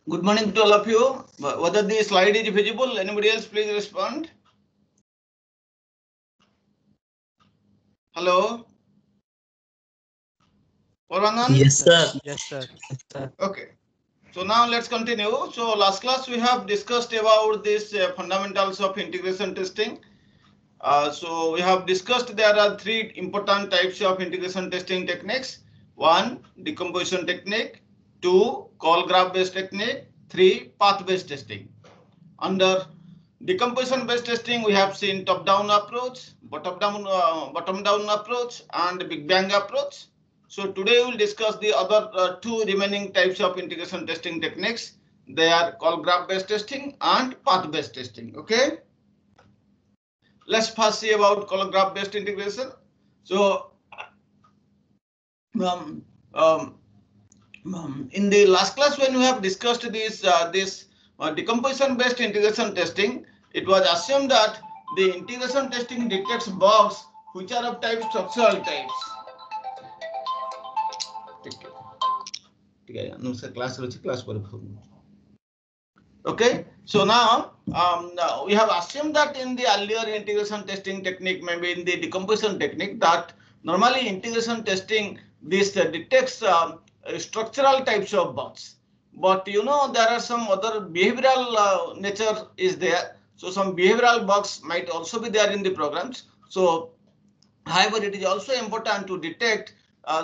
Good morning to all of you. Whether the slide is visible, anybody else please respond. Hello? Parangan? Yes, sir. Yes, sir. Okay. So now let's continue. So last class we have discussed about this fundamentals of integration testing. So we have discussed there are three important types of integration testing techniques. One, decomposition technique. Two, call graph based technique. Three, path based testing. Under decomposition based testing, we have seen top down approach, bottom down approach, and big bang approach. So today we will discuss the other two remaining types of integration testing techniques. They are call graph based testing and path based testing. Okay. Let's first see about call graph based integration. So um, um, in the last class when we have discussed this decomposition based integration testing, it was assumed that the integration testing detects bugs which are of type structural types. Okay, so now we have assumed that in the earlier integration testing technique, maybe in the decomposition technique, that normally integration testing this detects structural types of bugs. But you know there are some other behavioral nature is there. So some behavioral bugs might also be there in the programs. So however, it is also important to detect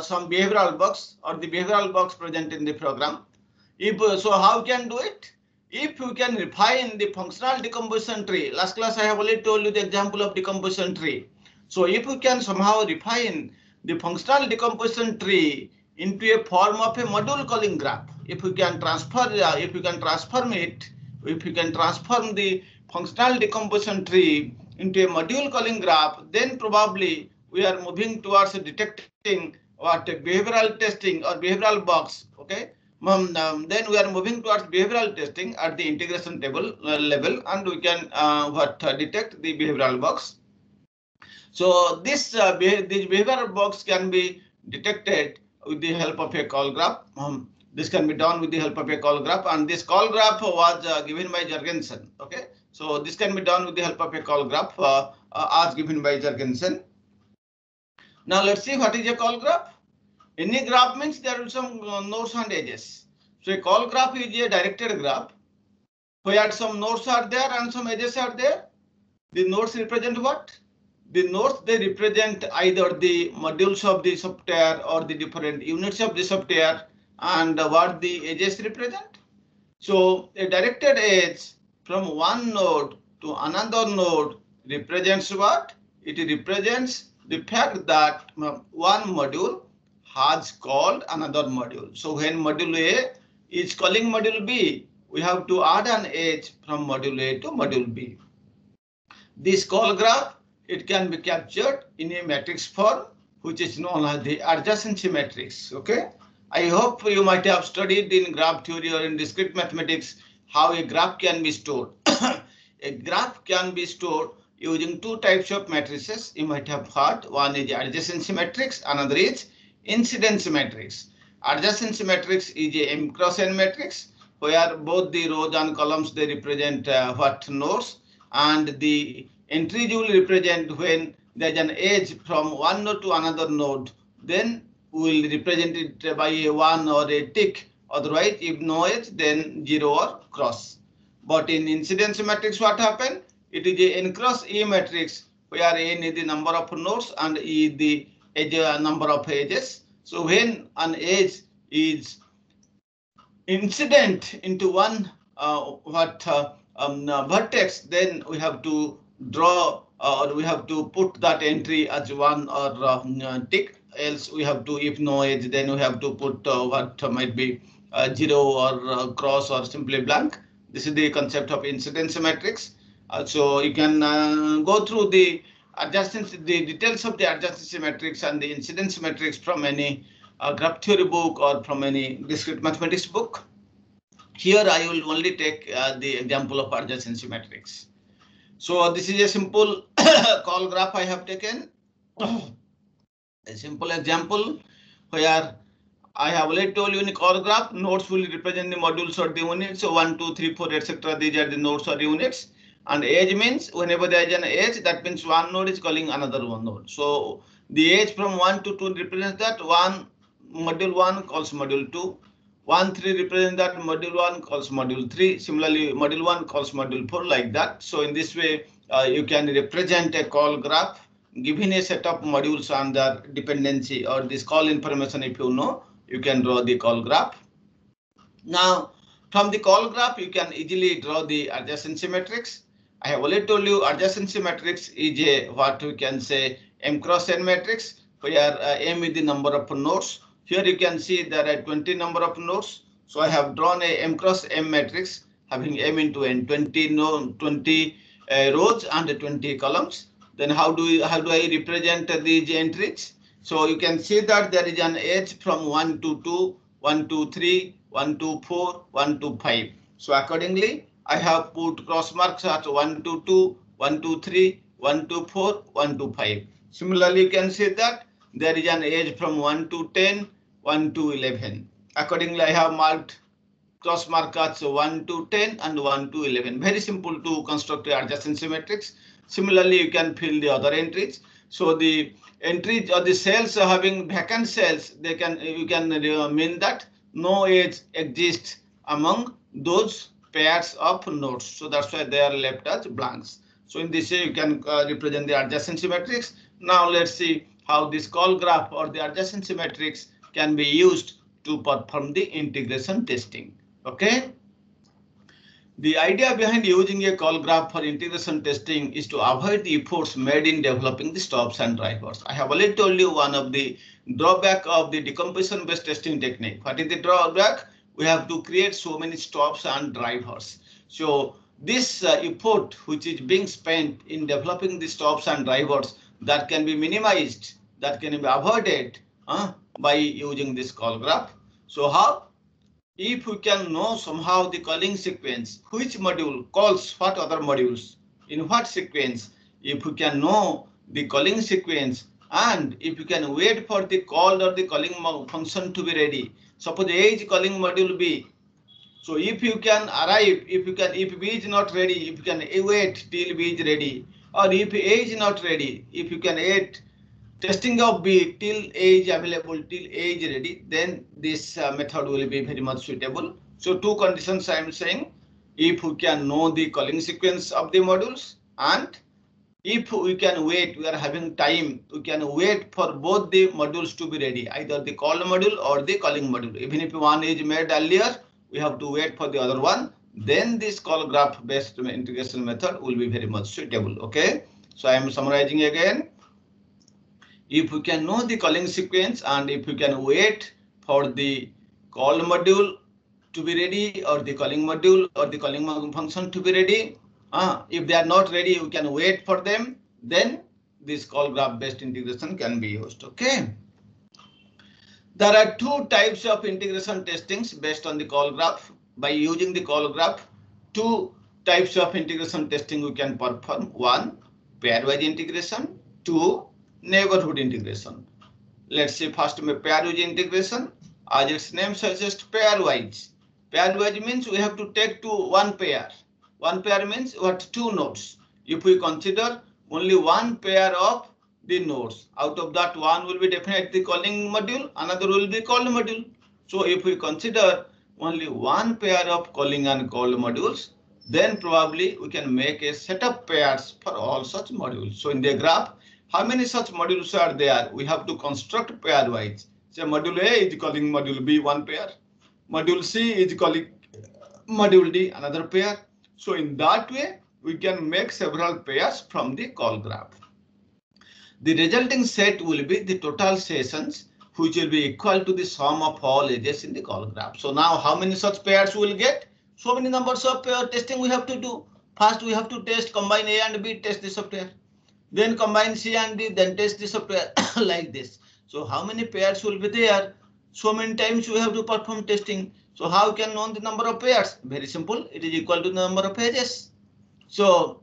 some behavioral bugs or the behavioral bugs present in the program. If so, how can do it? If you can refine the functional decomposition tree, last class I have already told you the example of decomposition tree. So if you can somehow refine the functional decomposition tree into a form of a module calling graph, if you can transform the functional decomposition tree into a module calling graph, then probably we are moving towards detecting what behavioral testing or behavioral bugs. Okay. Then we are moving towards behavioral testing at the integration table level, and we can detect the behavioral bugs. So these behavioral bugs can be detected with the help of a call graph. This can be done with the help of a call graph, and this call graph was given by Jorgensen. Okay, so this can be done with the help of a call graph as given by Jorgensen. Now let's see what is a call graph. Any graph means there will be some nodes and edges. So a call graph is a directed graph where some nodes are there and some edges are there. The nodes represent what? The nodes, they represent either the modules of the software or the different units of the software, and what the edges represent. So a directed edge from one node to another node represents what? It represents the fact that one module has called another module. So when module A is calling module B, we have to add an edge from module A to module B. This call graph, it can be captured in a matrix form, which is known as the adjacency matrix. Okay. I hope you might have studied in graph theory or in discrete mathematics how a graph can be stored. A graph can be stored using two types of matrices. You might have heard. One is adjacency matrix, another is incidence matrix. Adjacency matrix is a M cross N matrix where both the rows and columns, they represent what nodes, and the entries will represent when there's an edge from one node to another node. Then we will represent it by a 1 or a tick. Otherwise, if no edge, then 0 or cross. But in incidence matrix, what happened? It is a N cross E matrix where N is the number of nodes and E is the edge, number of edges. So when an edge is incident into one vertex, then we have to draw or we have to put that entry as 1 or tick. Else we have to, if no edge, then we have to put what might be 0 or cross or simply blank. This is the concept of incidence matrix. So you can go through the the details of the adjacency matrix and the incidence matrix from any graph theory book or from any discrete mathematics book. Here I will only take the example of adjacency matrix. So this is a simple call graph I have taken. A simple example where I have already told you in the call graph, nodes will represent the modules or the units. So 1, 2, 3, 4, etc. These are the nodes or units. And edge means whenever there is an edge, that means one node is calling another one node. So the edge from 1 to 2 represents that module 1 calls module 2. 1, 3 represents that module 1 calls module 3. Similarly, module 1 calls module 4 like that. So in this way, you can represent a call graph given a set of modules and their dependency or this call information. If you know, you can draw the call graph. Now, from the call graph, you can easily draw the adjacency matrix. I have already told you adjacency matrix is a what we can say M cross N matrix, where M is the number of nodes. Here you can see there are 20 number of nodes. So I have drawn a M cross M matrix having M into N, 20 rows and 20 columns. Then how do I represent these entries? So you can see that there is an edge from 1 to 2, 1 to 3, 1 to 4, 1 to 5. So accordingly, I have put cross marks at 1 to 2, 1 to 3, 1 to 4, 1 to 5. Similarly, you can see that there is an edge from 1 to 10, 1 to 11. Accordingly, I have marked cross markers 1 to 10 and 1 to 11. Very simple to construct the adjacency matrix. Similarly, you can fill the other entries. So the entries or the cells having vacant cells, you can mean that no edge exists among those pairs of nodes. So that's why they are left as blanks. So in this way, you can represent the adjacency matrix. Now let's see how this call graph or the adjacency matrix can be used to perform the integration testing. Okay. The idea behind using a call graph for integration testing is to avoid the efforts made in developing the stops and drivers. I have already told you one of the drawback of the decomposition based testing technique. What is the drawback? We have to create so many stops and drivers. So this effort which is being spent in developing the stops and drivers, that can be minimized, that can be avoided by using this call graph. So how? If we can know somehow the calling sequence, which module calls what other modules, in what sequence, if we can know the calling sequence, and if you can wait for the call or the calling function to be ready. Suppose A is calling module B. So if you can arrive, if B is not ready, if you can wait till B is ready, or if A is not ready, if you can wait testing of B till A is available, till A is ready, then this method will be very much suitable. So two conditions I am saying: if we can know the calling sequence of the modules, and if we can wait, we are having time, we can wait for both the modules to be ready, either the call module or the calling module. Even if one is made earlier, we have to wait for the other one. Then this call graph based integration method will be very much suitable. Okay, so I am summarizing again. If we can know the calling sequence and if we can wait for the call module to be ready or the calling module or the calling function to be ready, if they are not ready, we can wait for them, then this call graph based integration can be used. Okay. There are two types of integration testings based on the call graph. By using the call graph, two types of integration testing we can perform. One, pairwise integration. Two, neighborhood integration. Let's see first pairwise integration. As its name suggests, pairwise. Pairwise means we have to take to one pair. One pair means what? Two nodes. If we consider only one pair of the nodes, out of that one will be definitely calling module, another will be call module. So if we consider only one pair of calling and call modules, then probably we can make a set of pairs for all such modules. So in the graph, how many such modules are there? We have to construct pairwise. So module A is calling module B one pair. Module C is calling module D another pair. So in that way, we can make several pairs from the call graph. The resulting set will be the total sessions, which will be equal to the sum of all edges in the call graph. So now how many such pairs we will get? So many numbers of pair testing we have to do. First we have to test, combine A and B, test the software. Then combine C and D, then test the software like this. So how many pairs will be there? So many times we have to perform testing. So how can know the number of pairs? Very simple. It is equal to the number of edges. So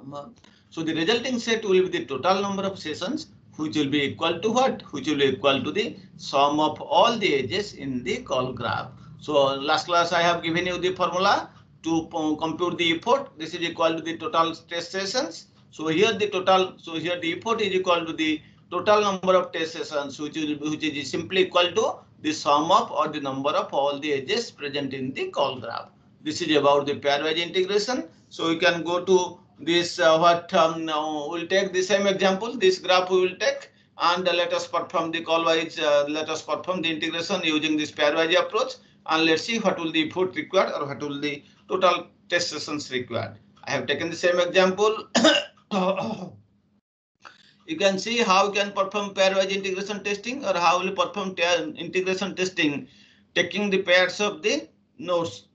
the resulting set will be the total number of sessions which will be equal to what? Which will be equal to the sum of all the edges in the call graph. So last class I have given you the formula to compute the effort. This is equal to the total test sessions. So here the total, so here the effort is equal to the total number of test sessions, which is simply equal to the sum of or the number of all the edges present in the call graph. This is about the pairwise integration. So we can go to this now we'll take the same example. This graph we will take and let us perform the call-wise. Let us perform the integration using this pairwise approach, and let's see what will the effort required or what will the total test sessions required. I have taken the same example. You can see how you can perform pairwise integration testing, or how will perform integration testing taking the pairs of the nodes.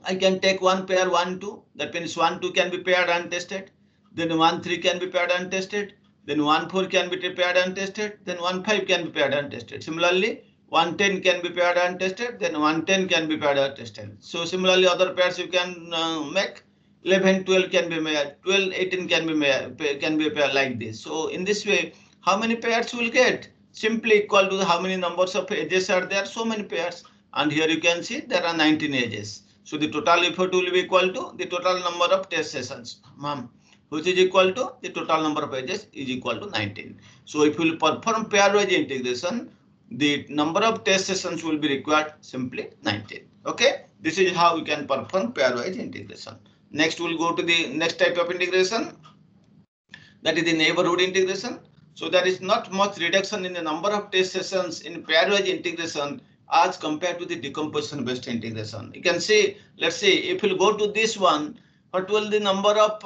I can take one pair 1, 2. That means 1, 2 can be paired and tested. Then 1, 3 can be paired and tested. Then 1, 4 can be paired and tested. Then 1, 5 can be paired and tested. Similarly, 1, 10 can be paired and tested. Then 1, 10 can be paired and tested. So similarly, other pairs you can make. 11, 12 can be made. 12, 18 can be made, can be a pair like this. So in this way, how many pairs will get? Simply equal to how many numbers of edges are there? So many pairs. And here you can see there are 19 edges. So the total effort will be equal to the total number of test sessions, which is equal to the total number of edges is equal to 19. So if you will perform pairwise integration, the number of test sessions will be required simply 19. Okay, this is how we can perform pairwise integration. Next we'll go to the next type of integration, that is the neighborhood integration. So there is not much reduction in the number of test sessions in pairwise integration as compared to the decomposition based integration. You can see, let's see, if we'll go to this one, what will the number of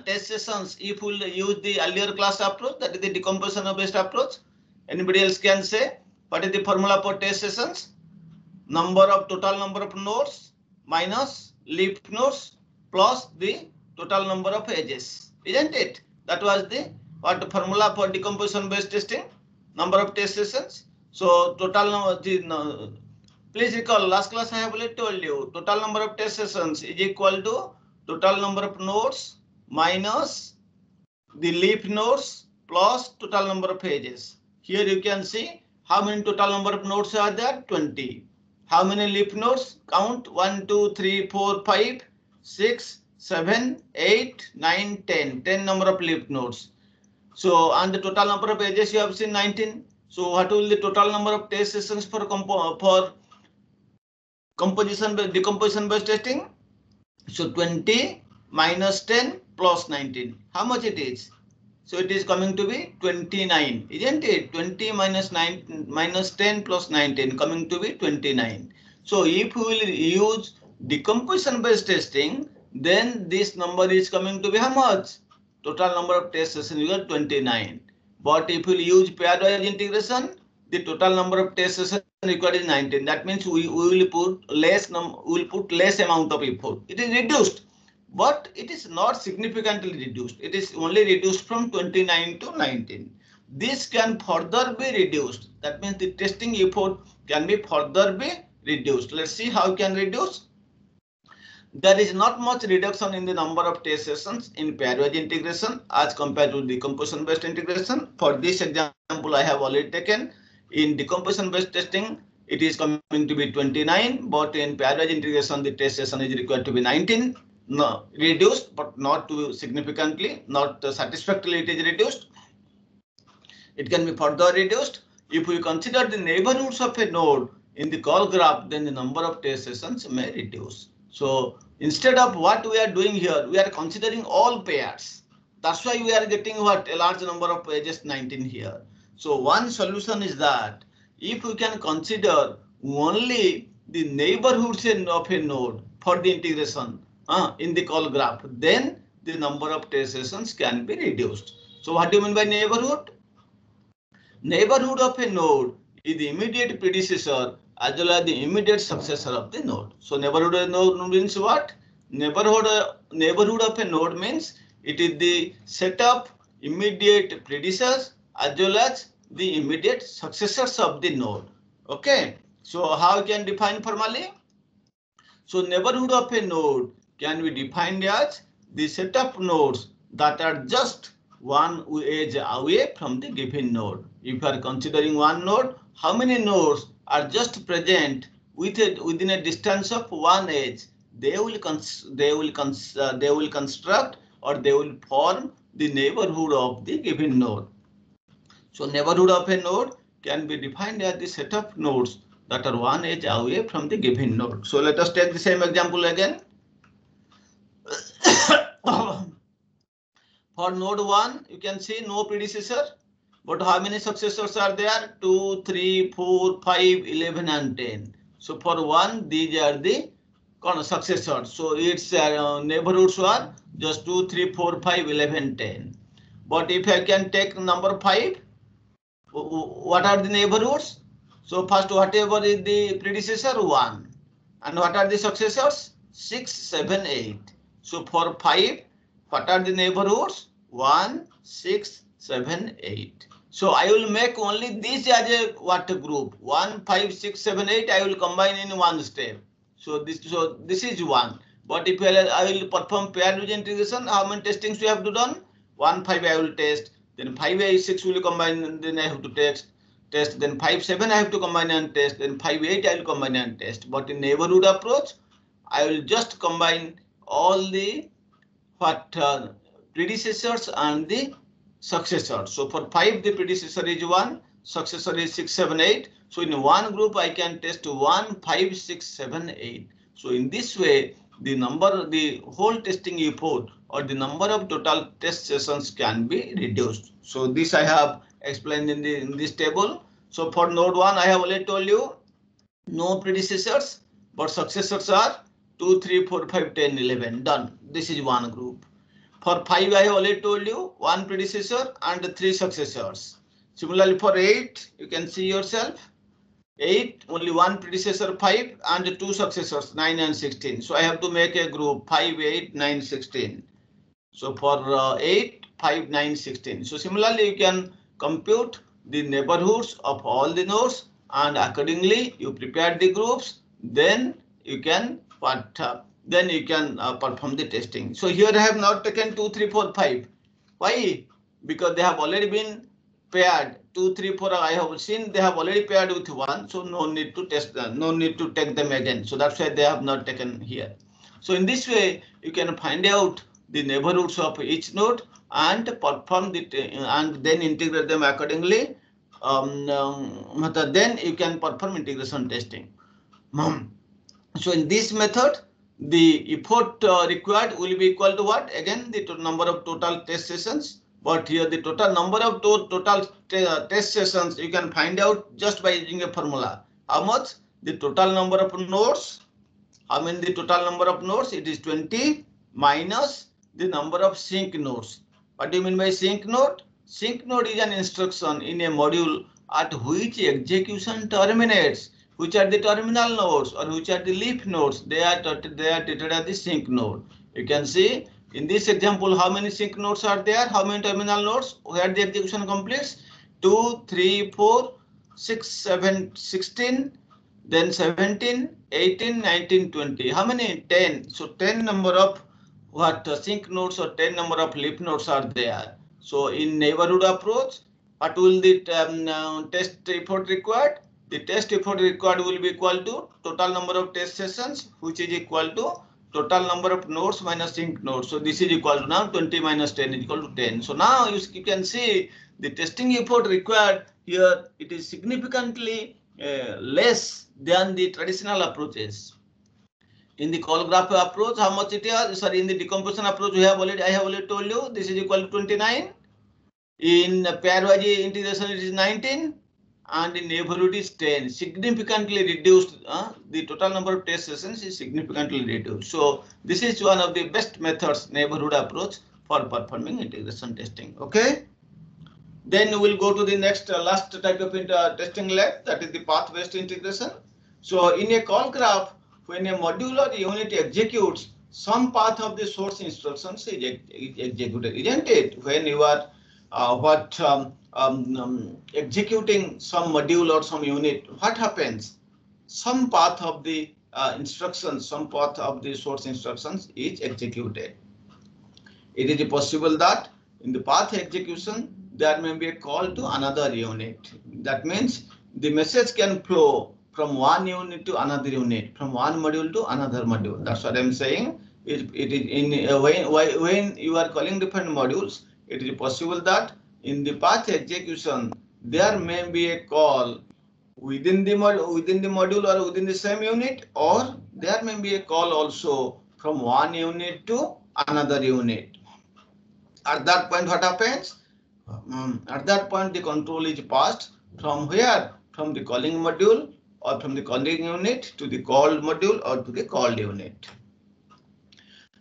test sessions if we'll use the earlier class approach, that is the decomposition based approach? Anybody else can say what is the formula for test sessions? Total number of nodes minus leaf nodes plus the total number of edges, isn't it? That was the formula for decomposition based testing, number of test sessions. So total number, please recall last class I have already told you, total number of test sessions is equal to total number of nodes minus the leaf nodes plus total number of edges. Here you can see how many total number of nodes are there, 20. How many leaf nodes? Count 1, 2, 3, 4, 5, 6, 7, 8, 9, 10. 10 number of leaf nodes. So and the total number of edges you have seen 19. So what will the total number of test sessions for decomposition based testing? So 20 minus 10 plus 19. How much it is? So it is coming to be 29, isn't it? 20 minus 9 minus 10 plus 19 coming to be 29. So if we will use decomposition based testing, then this number is coming to be how much? Total number of test sessions is 29. But if we use pairwise integration, the total number of test sessions required is 19. That means we will put less amount of effort. It is reduced, but it is not significantly reduced. It is only reduced from 29 to 19. This can further be reduced. That means the testing effort can be further be reduced. Let's see how we can reduce. There is not much reduction in the number of test sessions in pairwise integration as compared to decomposition based integration. For this example I have already taken. In decomposition based testing, it is coming to be 29, but in pairwise integration, the test session is required to be 19. No, reduced, but not too significantly, not satisfactorily it is reduced. It can be further reduced. If we consider the neighborhoods of a node in the call graph, then the number of test sessions may reduce. So instead of what we are doing here, we are considering all pairs. That's why we are getting what? A large number of edges, 19 here. So one solution is that if we can consider only the neighborhoods of a node for the integration in the call graph, then the number of test sessions can be reduced. So what do you mean by neighborhood? Neighborhood of a node is the immediate predecessor as well as the immediate successor of the node. So neighborhood of a node means what? Neighborhood of a node means it is the set of immediate predecessors as well as the immediate successors of the node. Okay, so how you can define formally? So neighborhood of a node can be defined as the set of nodes that are just one edge away from the given node. If you are considering one node, how many nodes are just present within a distance of one edge? They will construct or they will form the neighborhood of the given node. So neighborhood of a node can be defined as the set of nodes that are one edge away from the given node. So let us take the same example again. For node 1, you can see no predecessor, but how many successors are there? 2, 3, 4, 5, 11, and 10. So for 1, these are the successors. So its neighborhoods are just 2, 3, 4, 5, 11, 10. But if I can take number 5, what are the neighborhoods? So first, whatever is the predecessor? 1. And what are the successors? 6, 7, 8. So for 5, what are the neighborhoods? 1, 6, 7, 8. So I will make only this as a what group? 1, 5, 6, 7, 8. I will combine in one step. So this is 1. But if I will perform paired Bayes integration, how many testings we have to done? 1, 5 I will test. Then 5, 8, 6 will combine. Then I have to test. Then 5, 7 I have to combine and test. Then 5, 8 I will combine and test. But in neighborhood approach, I will just combine all the predecessors and the successors. So for 5, the predecessor is 1, successor is 6, 7, 8. So in one group, I can test 1, 5, 6, 7, 8. So in this way, the whole testing effort or the number of total test sessions can be reduced. So this I have explained in this table. So for node 1, I have already told you no predecessors, but successors are 2, 3, 4, 5, 10, 11. Done. This is one group. For 5, I have already told you 1 predecessor and 3 successors. Similarly, for 8, you can see yourself. 8, only 1 predecessor 5 and 2 successors 9 and 16. So I have to make a group 5, 8, 9, 16. So for 8, 5, 9, 16. So similarly, you can compute the neighborhoods of all the nodes and accordingly you prepare the groups. Then you can perform the testing. So here I have not taken 2, 3, 4, 5. Why? Because they have already been paired. 2, 3, 4 I have seen they have already paired with 1. So no need to test them, no need to take them again. So that's why they have not taken here. So in this way, you can find out the neighborhoods of each node and perform and then integrate them accordingly. Then you can perform integration testing. So in this method, the effort required will be equal to what? Again, the number of total test sessions. But here the total number of total test sessions you can find out just by using a formula. How much? The total number of nodes. How many the total number of nodes? It is 20 minus the number of sync nodes. What do you mean by sync node? Sync node is an instruction in a module at which execution terminates. Which are the terminal nodes or which are the leaf nodes? They are treated as the sync node. You can see in this example how many sync nodes are there? How many terminal nodes? Where the execution completes? 2, 3, 4, 6, 7, 16. Then 17, 18, 19, 20. How many? 10. So 10 number of sync nodes or 10 number of leaf nodes are there. So in neighborhood approach, what will the test effort required? The test effort required will be equal to total number of test sessions, which is equal to total number of nodes minus sync nodes. So this is equal to now 20 minus 10 is equal to 10. So now you can see the testing effort required here. It is significantly less than the traditional approaches. In the call graph approach, how much it is? Sorry, in the decomposition approach, I have already told you this is equal to 29. In pairwise integration, it is 19. And in neighborhood is 10, significantly reduced. The total number of test sessions is significantly reduced. So this is one of the best methods, neighborhood approach, for performing integration testing. Okay. Then we will go to the next last type of testing leg, that is the path-based integration. So in a call graph, when a module or unit executes, some path of the source instructions is executed, isn't it? When you are executing some module or some unit, what happens? Some path of the instructions, some path of the source instructions is executed. It is possible that In the path execution, there may be a call to another unit. That means the message can flow from one unit to another unit, from one module to another module. That's what I'm saying. It is in when you are calling different modules, it is possible that in the path execution there may be a call within the module or within the same unit, or there may be a call also from one unit to another unit. At that point, what happens? At that point, the control is passed from where? From the calling module or from the calling unit to the called module or to the called unit.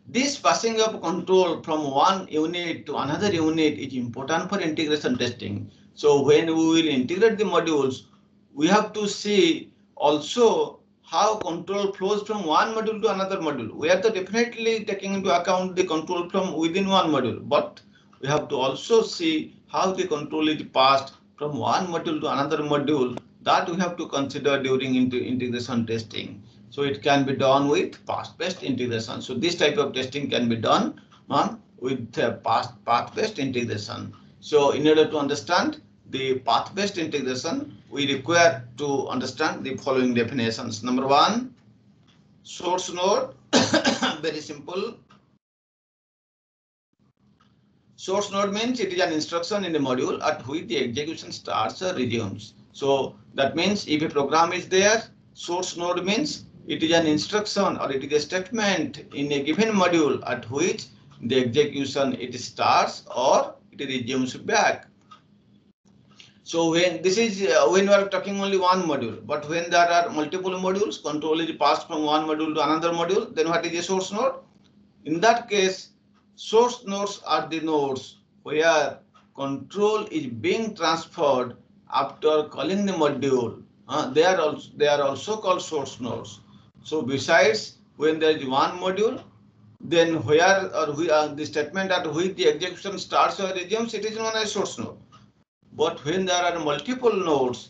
This passing of control from one unit to another unit is important for integration testing. So when we will integrate the modules, we have to see also how control flows from one module to another module. We are definitely taking into account the control from within one module, but we have to also see how the control is passed from one module to another module. That we have to consider during integration testing. So it can be done with path-based integration. So this type of testing can be done with path-based integration. So in order to understand the path-based integration, we require to understand the following definitions. Number one, source node, very simple. Source node means it is an instruction in the module at which the execution starts or resumes. So that means if a program is there, source node means it is an instruction or it is a statement in a given module at which the execution it starts or it resumes back. So when this is when we are talking only one module, but when there are multiple modules, control is passed from one module to another module, then what is a source node? In that case, source nodes are the nodes where control is being transferred after calling the module. They are also called source nodes. So besides when there is one module, then where or the statement at which the execution starts or resumes, it is known as source node. But when there are multiple modules,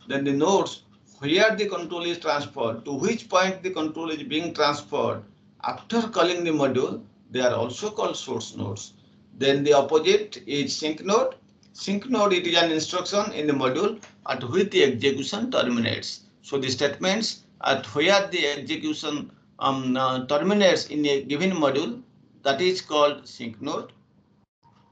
then the nodes where the control is transferred, to which point the control is being transferred after calling the module, they are also called source nodes. Then the opposite is sync node. Sync node, it is an instruction in the module at which the execution terminates. So the statements at where the execution terminates in a given module, that is called sync node.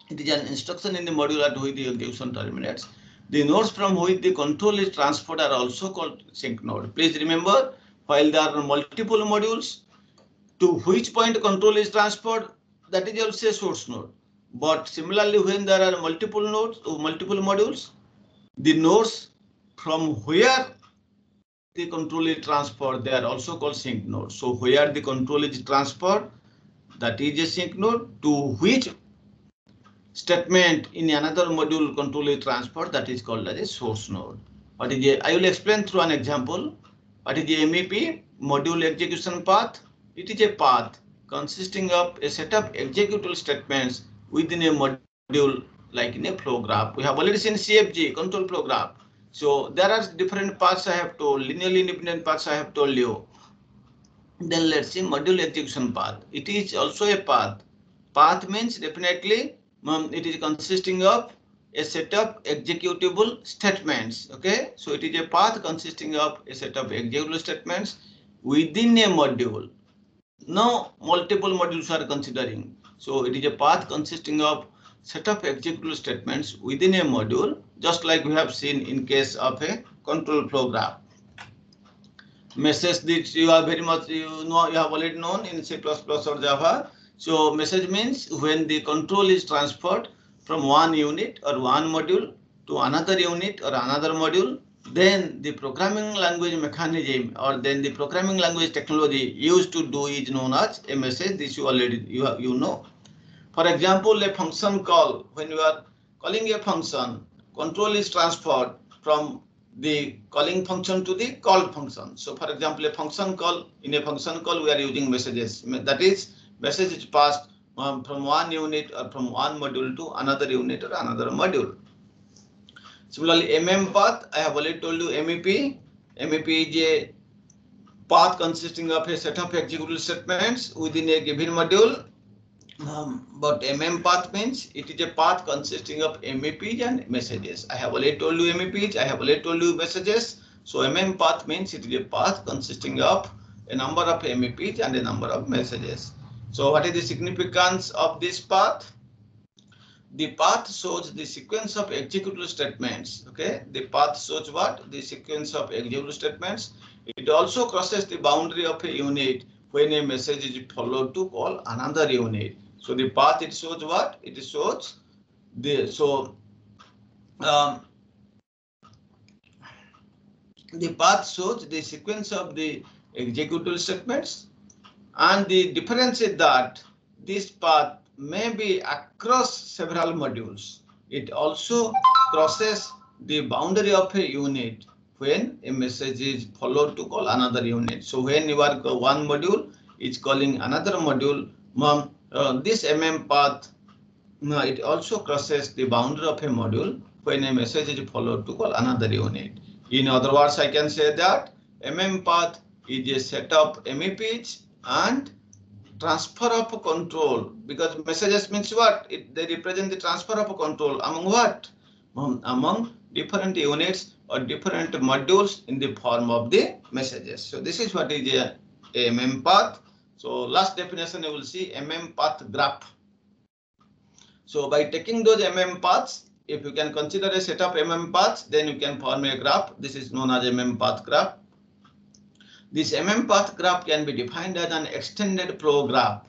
It is an instruction in the module at which the execution terminates. The nodes from which the control is transferred are also called sync node. Please remember, while there are multiple modules, to which point control is transferred, that is also a source node. But similarly, when there are multiple nodes or multiple modules, the nodes from where the control is transferred, they are also called sync nodes. So where the control is transferred, that is a sync node. To which statement in another module control is transferred, that is called as a source node. What is a, I will explain through an example. What is the MEP, module execution path? It is a path consisting of a set of executable statements within a module like in a flow graph. We have already seen CFG, control flow graph. So there are different paths I have told, linearly independent paths I have told you. Then let's see module execution path. It is also a path. Path means definitely it is consisting of a set of executable statements. Okay, so it is a path consisting of a set of executable statements within a module. Now multiple modules are considering. So it is a path consisting of set of executable statements within a module, just like we have seen in case of a control flow graph. Message that you are very much you have already known in C++ or Java. So message means when the control is transferred from one unit or one module to another unit or another module, then the programming language mechanism or then the programming language technology used to do is known as a message. This you already you know. For example, a function call, when you are calling a function, control is transferred from the calling function to the called function. So for example, a function call, in a function call we are using messages. That is, message is passed from one unit or from one module to another unit or another module. Similarly, path, I have already told you MEP. MEP is a path consisting of a set of executable statements within a given module. But path means it is a path consisting of MEPs and messages. I have already told you MEPs, I have already told you messages. So path means it is a path consisting of a number of MEPs and a number of messages. So what is the significance of this path? The path shows the sequence of executable statements. Okay, the path shows what? The sequence of executable statements. It also crosses the boundary of a unit when a message is followed to call another unit. So the path, it shows what? It shows the the path shows the sequence of the executable statements, and the difference is that this path may be across several modules. It also crosses the boundary of a unit when a message is followed to call another unit. So when you are one module is calling another module, this path, it also crosses the boundary of a module when a message is followed to call another unit. In other words, I can say that path is a set of MEPs and transfer of control, because messages means what? They represent the transfer of control among what? Among different units or different modules in the form of the messages. So this is what is a path. So last definition you will see path graph. So by taking those paths, if you can consider a set of paths, then you can form a graph. This is known as path graph. This path graph can be defined as an extended flow graph.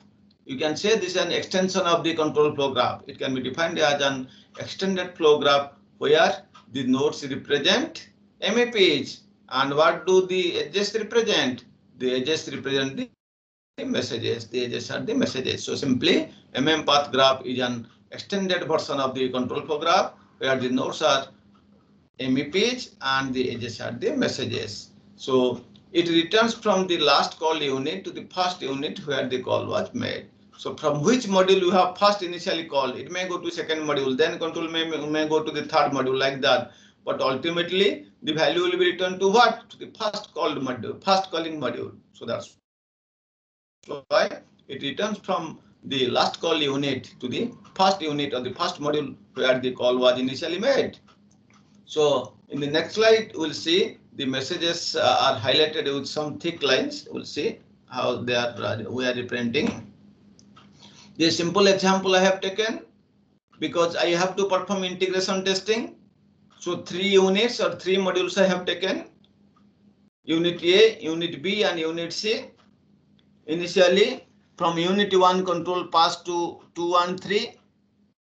You can say this is an extension of the control flow graph. It can be defined as an extended flow graph where the nodes represent MEPs. And what do the edges represent? The edges represent the messages. The edges are the messages. So simply, path graph is an extended version of the control flow graph where the nodes are MEPs and the edges are the messages. So it returns from the last call unit to the first unit where the call was made. So from which module you have first initially called, it may go to second module, then control may go to the third module, like that. But ultimately, the value will be returned to what? To the first called module, first calling module. So that's why it returns from the last call unit to the first unit or the first module where the call was initially made. So in the next slide, we'll see the messages are highlighted with some thick lines. We'll see how they are. We are representing. The simple example I have taken because I have to perform integration testing. So 3 units or 3 modules I have taken. Unit A, Unit B, and Unit C. Initially, from Unit 1 control passed to 2 and 3.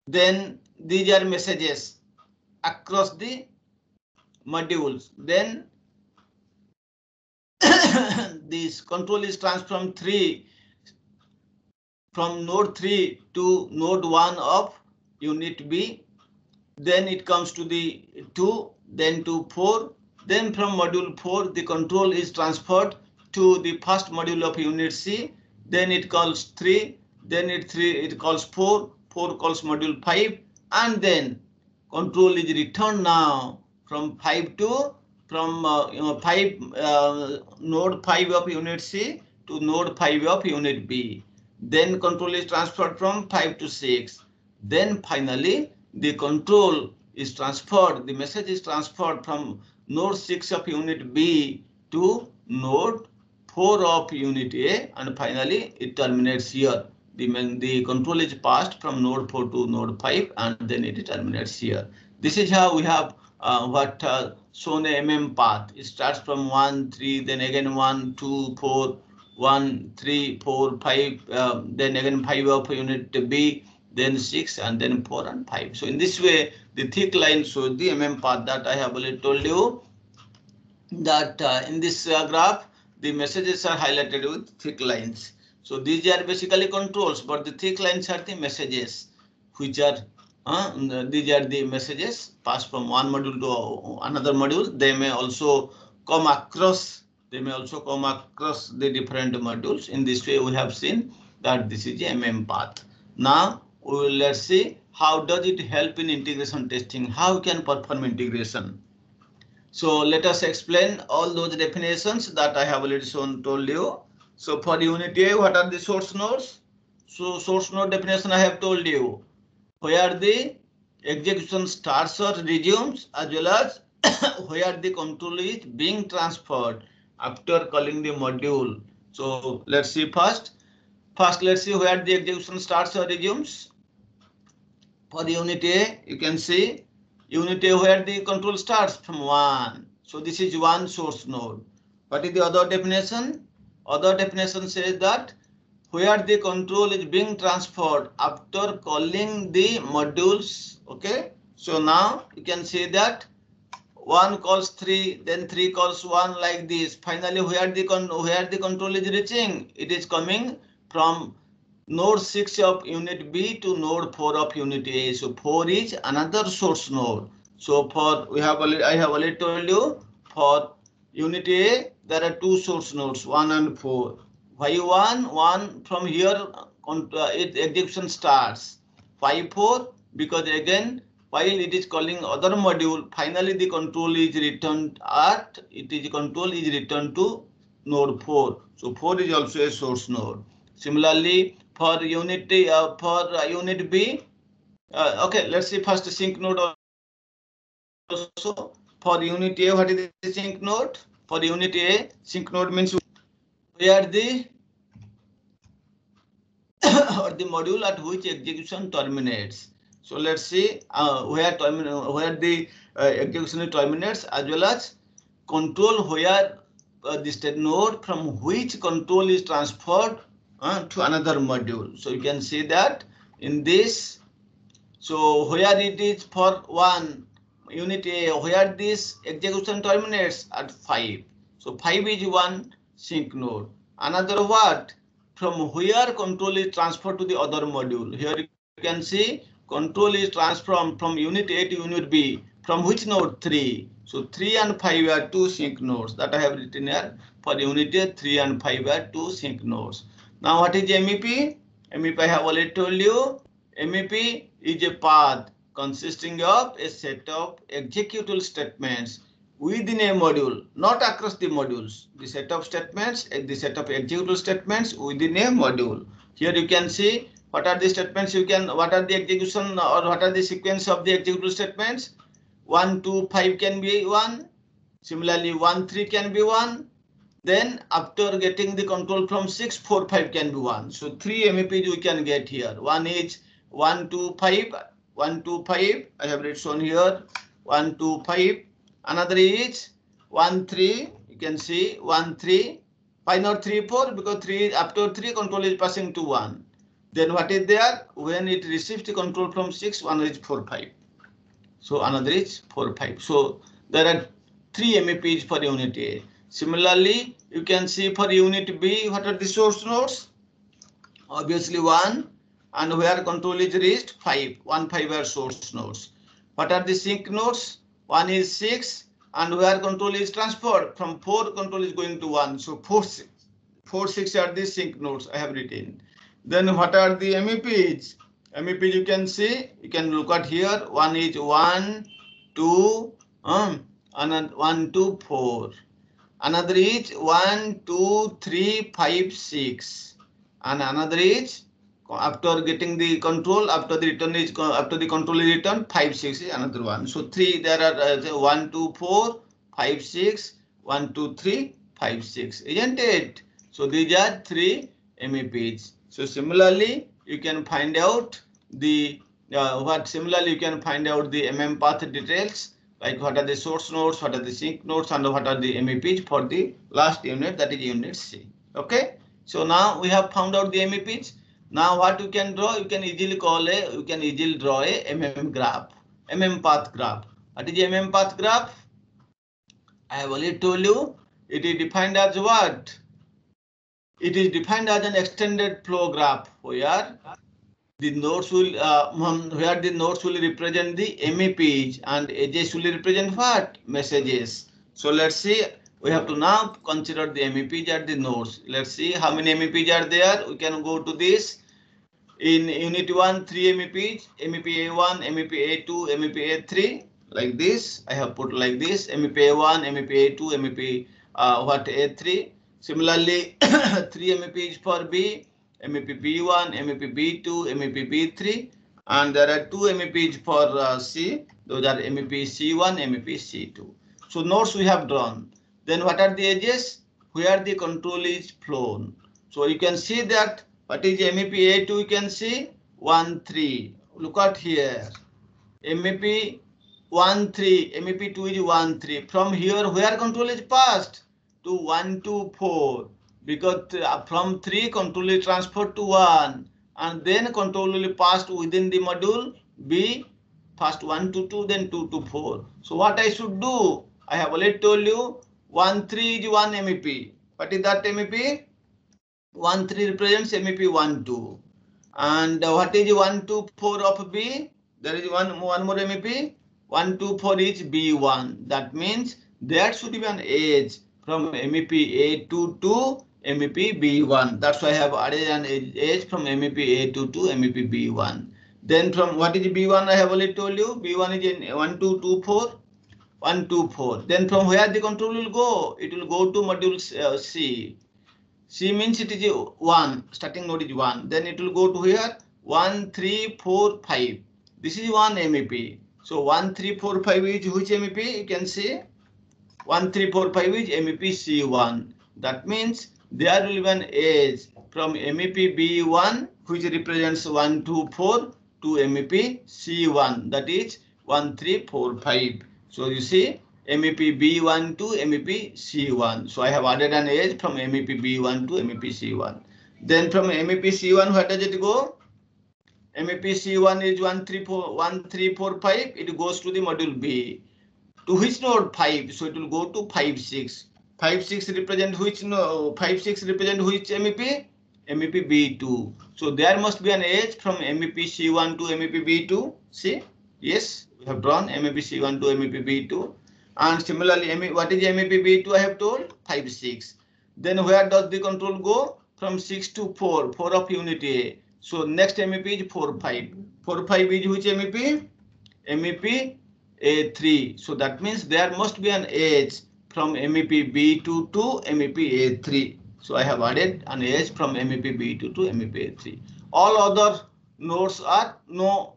Then these are messages across the modules. Then this control is transformed from node 3 to node 1 of unit B. Then it comes to the 2, then to 4. Then from module 4, the control is transferred to the first module of unit C. Then it calls 3. Then it calls 4. 4 calls module 5. And then control is returned now from 5 to node 5 of unit C to node 5 of unit B. Then control is transferred from 5 to 6. Then finally, the control is transferred, the message is transferred from node 6 of unit B to node 4 of unit A, and finally it terminates here. The control is passed from node 4 to node 5, and then it terminates here. This is how we have shown a path. It starts from 1, 3, then again 1, 2, 4, 1, 3, 4, 5, then again 5 of unit B, then 6, and then 4 and 5. So in this way, the thick line shows the path that I have already told you that in this graph, the messages are highlighted with thick lines. So these are basically controls, but the thick lines are the messages, which are these are the messages passed from one module to another module. They may also come across. They may also come across the different modules. In this way, we have seen that this is a path. Now let's see how does it help in integration testing. How we can perform integration. So let us explain all those definitions that I have already told you. So for unit A, what are the source nodes? So source node definition I have told you, where the execution starts or resumes, as well as where the control is being transferred after calling the module. So let's see first. First, let's see where the execution starts or resumes. For unit A, you can see unit A where the control starts from 1. So this is one source node. What is the other definition? Other definition says that where the control is being transferred after calling the modules. Okay. So now you can see that 1 calls 3, then 3 calls 1, like this. Finally, where the control is reaching, it is coming from node 6 of unit B to node 4 of unit A. So 4 is another source node. So I have already told you, for unit A there are two source nodes, 1 and 4. Why 1 from here its execution starts. Why 4? Because again, while it is calling other module, finally the control is returned to node 4. So 4 is also a source node. Similarly, for unit B, okay, let's see first sync node also. For unit A, what is the sync node? For unit A, sync node means where the or the module at which execution terminates. So let's see where the execution terminates, as well as control where the state node from which control is transferred to another module. So you can see that in this. So where it is for 1 unit A, where this execution terminates at 5. So 5 is one sync node. Another what? From where control is transferred to the other module. Here you can see control is transferred from unit A to unit B. From which node? 3. So 3 and 5 are two sync nodes that I have written here. For unit A, 3 and 5 are two sync nodes. Now what is MEP? MEP I have already told you. MEP is a path consisting of a set of executable statements within a module, not across the modules. The set of statements, the set of executable statements within a module. Here you can see what are the statements what are the execution or what are the sequence of the executable statements. 1, 2, 5 can be 1. Similarly, 1, 3 can be 1. Then after getting the control from 6, 4, 5 can be 1. So 3 MEPs we can get here. One is 1, 2, 5. 1, 2, 5. I have it shown here. 1, 2, 5. Another is 1, 3. You can see 1, 3. Why not 3, 4? Because 3 after 3 control is passing to 1. Then what is there? When it receives the control from 6, one is 4, 5. So another is 4, 5. So there are 3 MEPs for unit A. Similarly, you can see for unit B, what are the source nodes? Obviously 1, and where control is reached, 5. 1, 5 are source nodes. What are the sync nodes? 1 is 6, and where control is transferred from 4, control is going to 1. So 4, 6 are the sync nodes I have written. Then what are the MEPs? MEPs you can see, you can look at here. One is 1, 2, and 1, 2, 4. Another is 1, 2, 3, 5, 6. And another is after getting the control, after the control is returned, 5, 6 is another one. So 3 there are 1, 2, 4, 5, 6, 1, 2, 3, 5, 6, isn't it? So these are 3 MEPs. So similarly, you can find out the MM path details, like what are the source nodes, what are the sync nodes, and what are the MEPs for the last unit, that is unit C. Okay. So now we have found out the MEPs. Now what you can draw? You can easily draw a MM graph, MM path graph. What is the MM path graph? I have already told you. It is defined as what? It is defined as an extended flow graph where the nodes will represent the MEPs and edges will represent what? Messages. So let's see. We have to now consider the MEPs at the nodes. Let's see how many MEPs are there. We can go to this. In unit 1, 3 MEPs, MEP A1, MEP A2, MEP A3, like this. I have put like this: MEP A1, MEP A2, MEP A3. Similarly, 3 MEPs for B, MEP B1, MEP B2, MEP B3, and there are 2 MEPs for C. Those are MEP C1, MEP C2. So nodes we have drawn. Then what are the edges? Where the control is flown. So you can see that what is MEP A2, you can see 1, 3. Look at here. MEP 1, 3, MEP 2 is 1, 3. From here, where control is passed? To 1, 2, 4. Because from 3, control is transferred to 1. And then control will be passed within the module B. First 1 to 2, then 2 to 4. So what I should do? I have already told you 1, 3 is 1 MEP. What is that MEP? 1, 3 represents MEP 1, 2. And what is 1, 2, 4 of B? There is one more MEP. 1, 2, 4 is B1. That means there should be an edge from MEP A2 to MEP B1. That's why I have added an edge from MEP A2 to MEP B1. Then from what is B1, I have already told you. B1 is in 1, 2, 2, 4. 1, 2, 4. Then from where the control will go? It will go to module C. C means it is 1, starting node is 1. Then it will go to here 1, 3, 4, 5. This is one MEP. So 1, 3, 4, 5 is which MEP? You can see 1, 3, 4, 5 is MEP C1. That means there will be an edge from MEP B1, which represents 1, 2, 4 to MEP C1. That is 1, 3, 4, 5. So you see MEP B1 to MEP C1. So I have added an edge from MEP B1 to MEP C1. Then from MEP C1, where does it go? MEP C1 is 1, 3, 4, 5. It goes to the module B. To which node? 5. So it will go to 5, 6. 5, 6 represent which no? 5, 6 represent which MEP? MEP B2. So there must be an edge from MEP C1 to MEP B2. See? Yes, we have drawn MEP C1 to MEP B2. And similarly, what is MEP B2? I have told 5, 6. Then where does the control go? From 6 to 4, 4 of unit A. So next MEP is 4, 5. 4, 5 is which MEP? MEP A3. So that means there must be an edge from MEP B2 to MEP A3. So I have added an edge from MEP B2 to MEP A3. All other nodes are no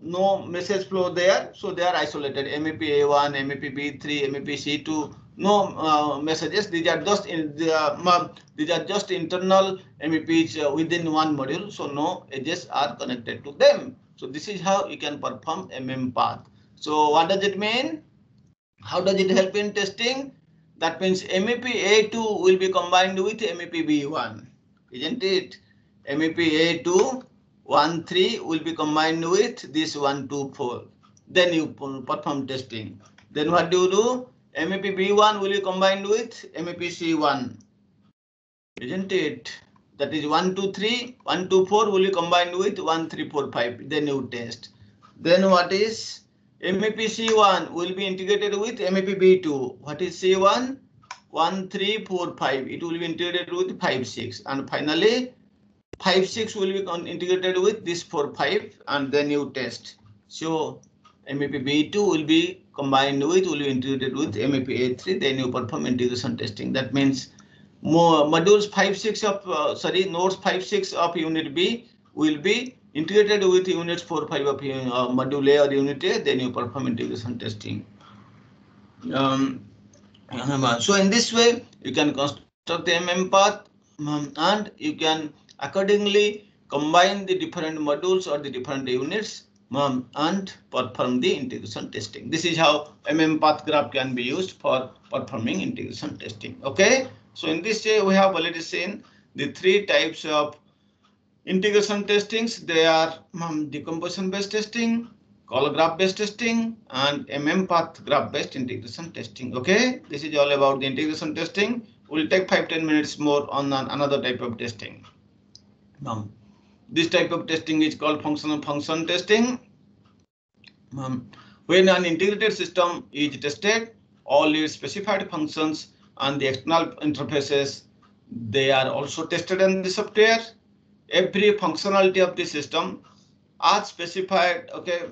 message flow there, so they are isolated. MEP A1, MEP B3, MEP C2, no messages. These are just internal MEPs within one module, so no edges are connected to them. So this is how you can perform MM path. So what does it mean? How does it help in testing? That means MEP A2 will be combined with MEP B1, isn't it? MEP A2 1, 3 will be combined with this 1, 2, 4. Then you perform testing. Then what do you do? MEP B1 will be combined with MEP C1, isn't it? That is 1, 2, 3, 1, 2, 4 will be combined with 1, 3, 4, 5. Then you test. Then what is MEP C1 will be integrated with MEP B2. What is C1? 1, 3, 4, 5. It will be integrated with 5, 6. And finally, 5, 6 will be integrated with this 4, 5, and then you test. So MEP B2 will be combined with, will be integrated with MEP A3. Then you perform integration testing. That means modules 5, 6 of nodes 5, 6 of unit B will be integrated with units 4, 5 of module A or unit A. Then you perform integration testing. So in this way, you can construct the MM path, and you can accordingly combine the different modules or the different units and perform the integration testing. This is how MM path graph can be used for performing integration testing. Okay, so in this way we have already seen the 3 types of integration testings. They are decomposition based testing, call graph based testing, and MM path graph based integration testing. Okay, this is all about the integration testing. We'll take 5-10 minutes more on another type of testing. This type of testing is called function testing. When an integrated system is tested, all its specified functions and the external interfaces, they are also tested in the software. Every functionality of the system are specified. Okay,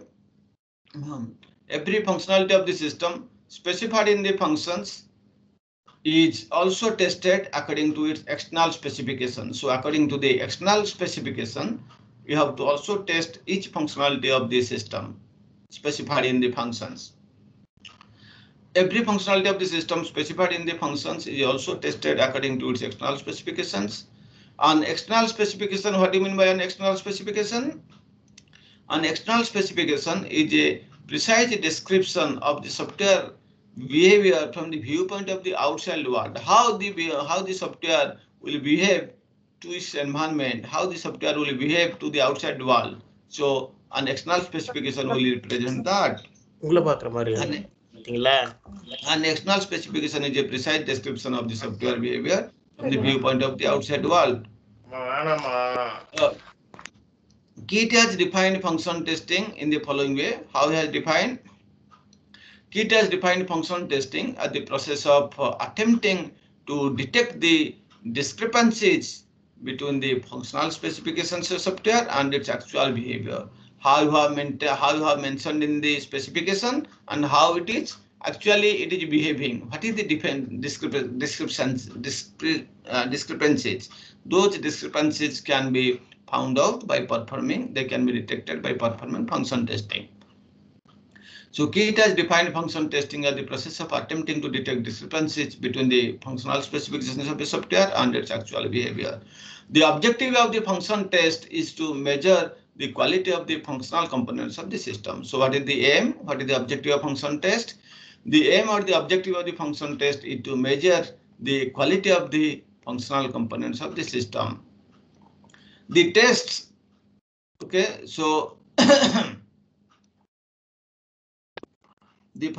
every functionality of the system specified in the functions is also tested according to its external specification. So according to the external specification, you have to also test each functionality of the system specified in the functions. Every functionality of the system specified in the functions is also tested according to its external specifications. An external specification, what do you mean by an external specification? An external specification is a precise description of the software behavior from the viewpoint of the outside world. How the software will behave to its environment, how the software will behave to the outside world. So an external specification will represent that. An external specification is a precise description of the software behavior from the viewpoint of the outside world. KIT has defined function testing in the following way. How he has defined? KIT has defined function testing as the process of attempting to detect the discrepancies between the functional specifications of software and its actual behavior. How you have mentioned in the specification and how it is actually behaving. What is the discrepancies? Those discrepancies can be found out by performing. They can be detected by performing function testing. So KIT has defined function testing as the process of attempting to detect discrepancies between the functional specifications of the software and its actual behavior. The objective of the function test is to measure the quality of the functional components of the system. So what is the aim? What is the objective of function test? The aim or the objective of the function test is to measure the quality of the functional components of the system. The tests, okay, so the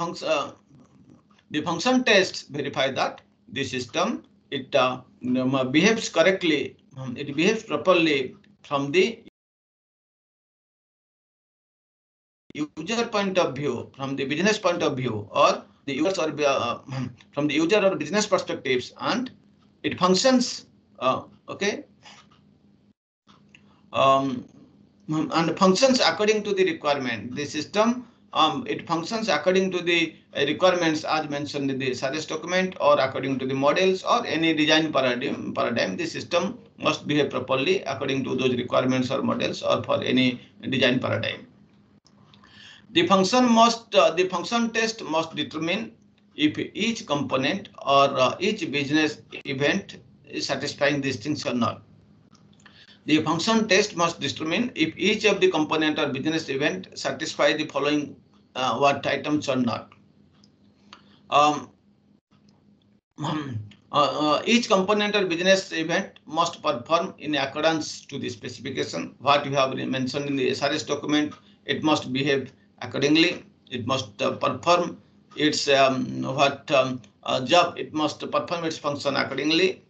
function tests verify that the system behaves correctly, it behaves properly from the user point of view, from the business point of view, or the users or from the user or business perspectives, and it functions okay, and functions according to the requirement. The system it functions according to the requirements as mentioned in the SRS document, or according to the models or any design paradigm. The system must behave properly according to those requirements or models or for any design paradigm. The function test must determine if each component or each business event is satisfying these things or not. The function test must determine if each of the component or business event satisfy the following what items or not. Each component or business event must perform in accordance to the specification. What you have mentioned in the SRS document, it must behave accordingly. It must perform its job. It must perform its function accordingly.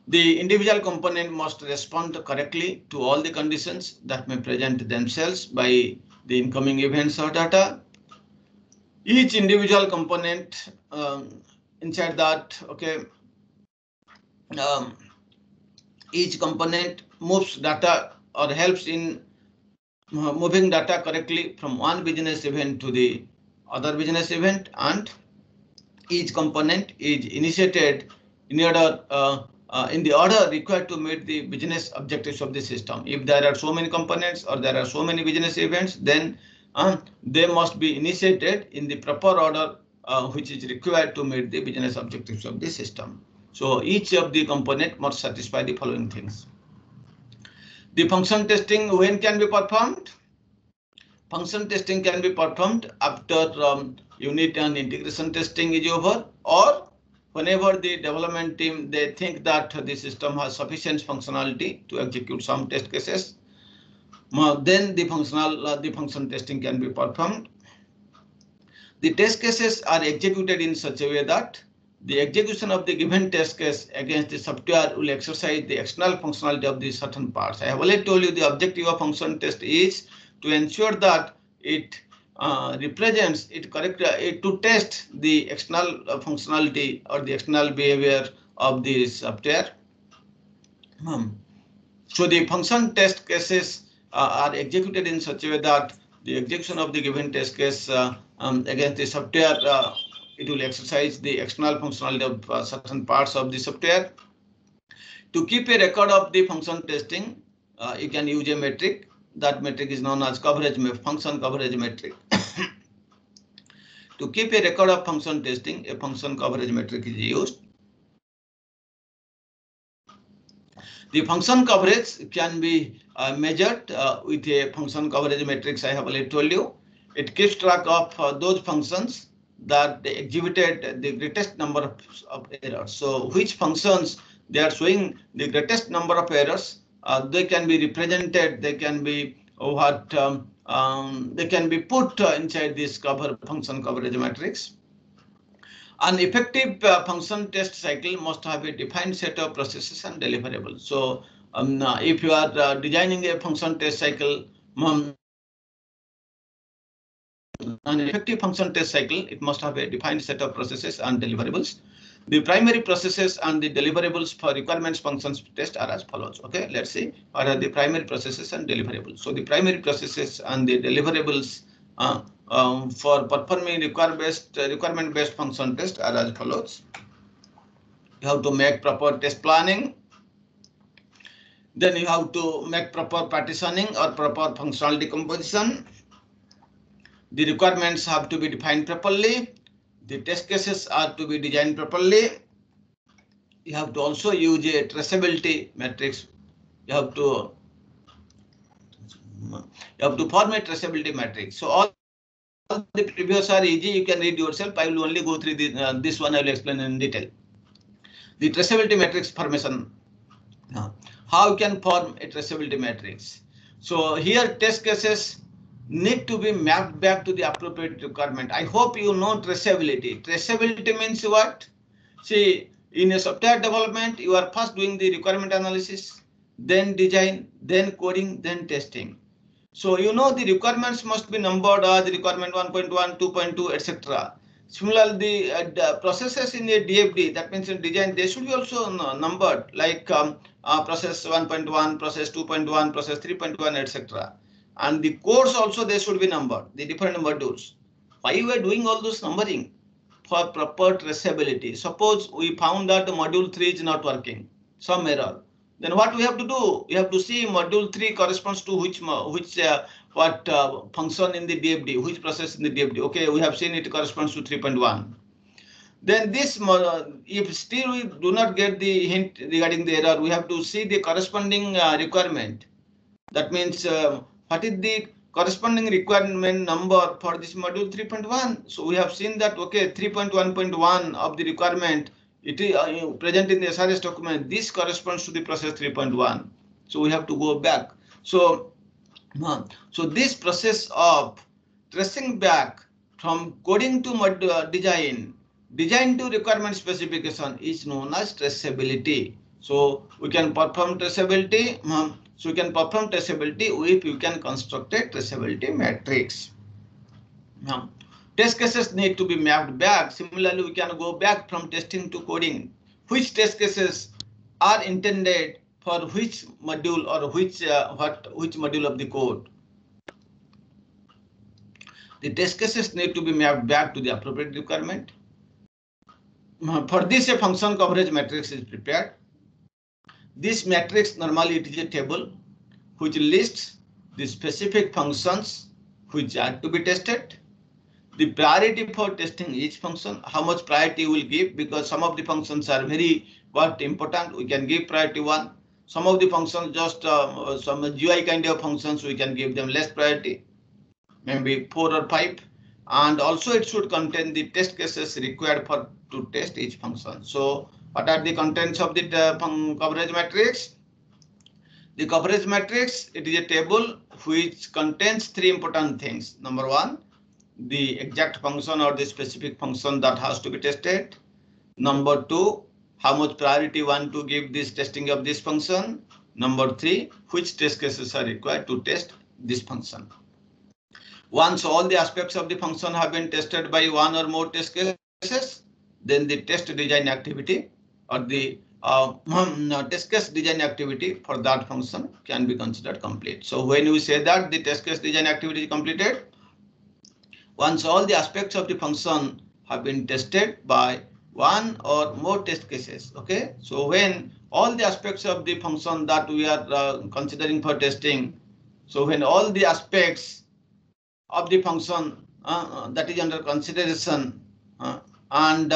The individual component must respond correctly to all the conditions that may present themselves by the incoming events or data. Each individual component inside that, okay, each component moves data or helps in moving data correctly from one business event to the other business event, and each component is initiated in order in the order required to meet the business objectives of the system. If there are so many components or there are so many business events, then they must be initiated in the proper order which is required to meet the business objectives of the system. So each of the component must satisfy the following things. The function testing when can be performed? Function testing can be performed after unit and integration testing is over, or whenever the development team they think that the system has sufficient functionality to execute some test cases, then the function testing can be performed. The test cases are executed in such a way that the execution of the given test case against the software will exercise the external functionality of the certain parts. I have already told you the objective of function test is to ensure that it represents it correctly to test the external functionality or the external behavior of the software. So the function test cases are executed in such a way that the execution of the given test case against the software It will exercise the external functionality of certain parts of the software. To keep a record of the function testing, you can use a metric. That metric is known as function coverage metric. To keep a record of function testing, a function coverage metric is used. The function coverage can be measured with a function coverage matrix. I have already told you. It keeps track of those functions that they exhibited the greatest number of errors. So which functions they are showing the greatest number of errors, they can be represented, they can be they can be put inside this function coverage matrix. An effective function test cycle must have a defined set of processes and deliverables. So if you are designing a function test cycle, an effective function test cycle, it must have a defined set of processes and deliverables. The primary processes and the deliverables for requirements functions test are as follows. Okay, let's see what are the primary processes and deliverables. So the primary processes and the deliverables for performing requirement-based function test are as follows. You have to make proper test planning. Then you have to make proper partitioning or proper functional decomposition. The requirements have to be defined properly. The test cases are to be designed properly. You have to also use a traceability matrix. You have to form a traceability matrix. So all the previous are easy. You can read yourself. I will only go through this one. I will explain in detail. The traceability matrix formation. How you can form a traceability matrix. So here test cases need to be mapped back to the appropriate requirement. I hope you know traceability. Traceability means what? See, in a software development, you are first doing the requirement analysis, then design, then coding, then testing. So you know the requirements must be numbered as requirement 1.1, 2.2, etc. Similarly, the processes in a DFD, that means in design, they should be also numbered, like process 1.1, process 2.1, process 3.1, etc. And the codes also, they should be numbered, the different modules. Why we are doing all this numbering? For proper traceability. Suppose we found that module 3 is not working, some error. Then what we have to do? We have to see module 3 corresponds to which function in the DFD, which process in the DFD. Okay, we have seen it corresponds to 3.1. Then this, if still we do not get the hint regarding the error, we have to see the corresponding requirement. That means what is the corresponding requirement number for this module 3.1? So we have seen that, okay, 3.1.1 of the requirement, it is present in the SRS document. This corresponds to the process 3.1. So we have to go back. So this process of tracing back from coding to design to requirement specification is known as traceability. So we can perform traceability. So you can perform traceability if you can construct a traceability matrix. Test cases need to be mapped back. Similarly, we can go back from testing to coding. Which test cases are intended for which module or which module of the code? The test cases need to be mapped back to the appropriate requirement. For this, a function coverage matrix is prepared. This matrix, normally it is a table which lists the specific functions which are to be tested, the priority for testing each function, how much priority you will give, because some of the functions are very important. We can give priority 1. Some of the functions, just some GUI kind of functions, we can give them less priority, maybe 4 or 5. And also it should contain the test cases required to test each function. So what are the contents of the coverage matrix? The coverage matrix, it is a table which contains 3 important things. Number 1, the exact function or the specific function that has to be tested. Number 2, how much priority you want to give this testing of this function. Number 3, which test cases are required to test this function. Once all the aspects of the function have been tested by 1 or more test cases, then the test design activity or the test case design activity for that function can be considered complete. So when we say that the test case design activity is completed, once all the aspects of the function have been tested by one or more test cases. Okay, so when all the aspects of the function that we are considering for testing, so when all the aspects of the function that is under consideration and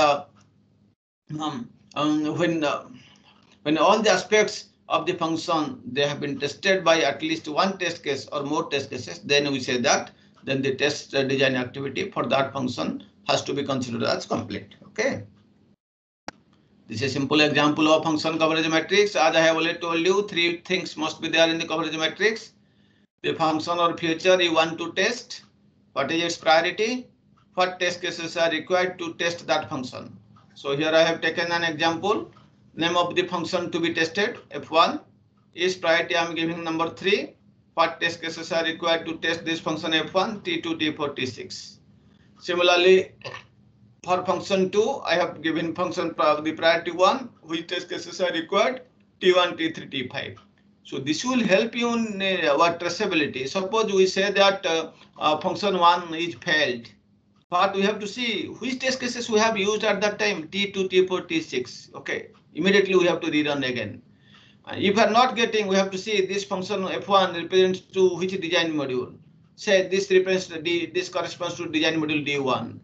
when all the aspects of the function they have been tested by at least one test case or more test cases, then we say that then the test design activity for that function has to be considered as complete. Okay. This is a simple example of function coverage matrix. As I have already told you, three things must be there in the coverage matrix. The function or feature you want to test, what is its priority, what test cases are required to test that function. So here I have taken an example. Name of the function to be tested, f1. Its priority I am giving number 3. What test cases are required to test this function f1, t2, t4, t6. Similarly, for function 2, I have given function the priority 1, which test cases are required, t1, t3, t5. So this will help you in our traceability. Suppose we say that function 1 is failed. But we have to see which test cases we have used at that time, T2, T4, T6. Okay, immediately we have to rerun again. If we are not getting, we have to see this function F1 represents to which design module. Say this represents this corresponds to design module D1.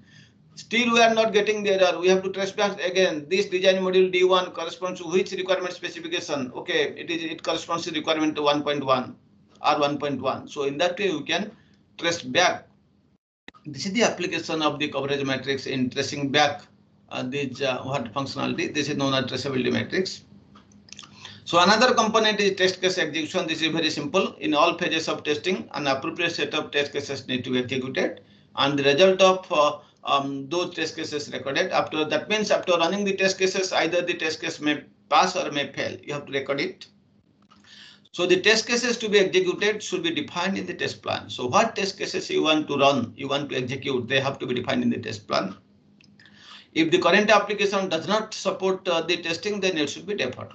Still we are not getting the error. We have to trace back again. This design module D1 corresponds to which requirement specification? Okay, it corresponds to requirement 1.1 or 1.1. So in that way we can trace back. This is the application of the coverage matrix in tracing back this what functionality. This is known as traceability matrix. So another component is test case execution. This is very simple. In all phases of testing, an appropriate set of test cases need to be executed, and the result of those test cases recorded. After that means after running the test cases, either the test case may pass or may fail. You have to record it. So the test cases to be executed should be defined in the test plan. So what test cases you want to run, you want to execute, they have to be defined in the test plan. If the current application does not support the testing, then it should be deferred.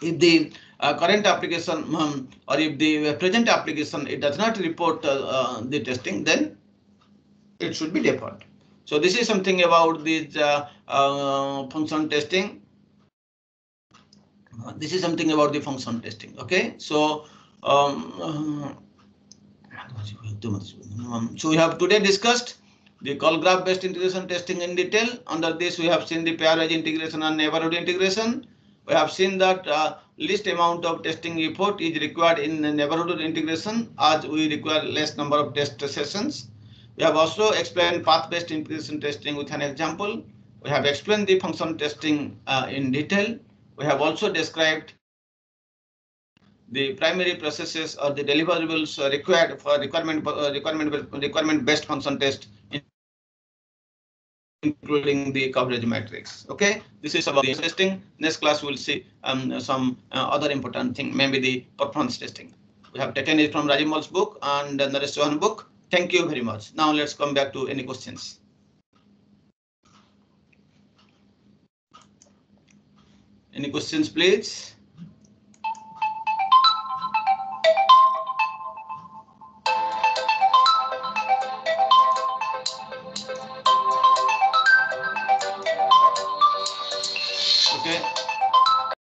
If the current application or if the present application it does not report the testing, then it should be deferred. So this is something about this function testing. This is something about the function testing. Okay, so so we have today discussed the call graph based integration testing in detail. Under this, we have seen the pairwise integration and neighborhood integration. We have seen that least amount of testing effort is required in neighborhood integration as we require less number of test sessions. We have also explained path-based integration testing with an example. We have explained the function testing in detail. We have also described the primary processes or the deliverables required for requirement-based function test, including the coverage matrix. Okay, this is about the testing. Next class we'll see some other important thing, maybe the performance testing. We have taken it from Rajiv Mal's book and Naresh Chauhan book. Thank you very much. Now let's come back to any questions. Any questions, please?